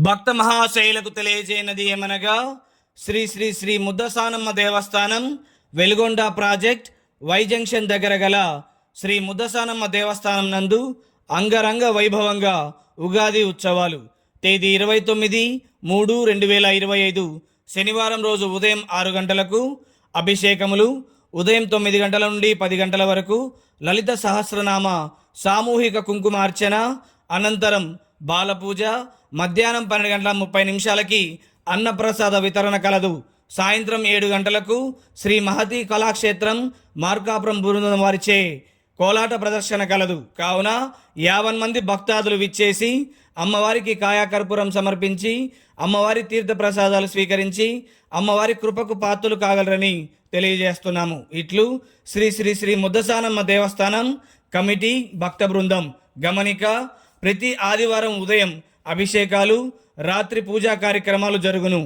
భక్త మహాశైలకు తెలియజేయనది ఏమనగా శ్రీ శ్రీ శ్రీ ముద్దసానమ్మ దేవస్థానం Veligonda project Y junction దగ్గర గల శ్రీ ముద్దసానమ్మ దేవస్థానం నందు అంగరంగ వైభవంగా ఉగాది ఉత్సవాలు తేదీ 29/3/2025 శనివారం రోజు ఉదయం 6 గంటలకు అభిషేకములు, ఉదయం 9 గంటల నుండి 10 గంటల వరకు లలిత సహస్రనామ సామూహిక కుంకుమార్చన, అనంతరం బాలపూజ, మధ్యాహ్నం 12:30 అన్నప్రసాద వితరణ కలదు. సాయంత్రం 7 గంటలకు శ్రీ మహతి కళాక్షేత్రం మార్కాపురం బృందం వారిచే కోలాట ప్రదర్శన కలదు. కావున 50 మంది భక్తాదులు విచ్చేసి అమ్మవారికి కాయాకర్పూరం సమర్పించి అమ్మవారి తీర్థ ప్రసాదాలు స్వీకరించి అమ్మవారి కృపకు పాత్రలు కాగలరని తెలియజేస్తున్నాము. ఇట్లు శ్రీ శ్రీ శ్రీ ముద్దసానమ్మ దేవస్థానం కమిటీ భక్త బృందం. గమనిక: ప్రతి ఆదివారం ఉదయం అభిషేకాలు, రాత్రి పూజా కార్యక్రమాలు జరుగును.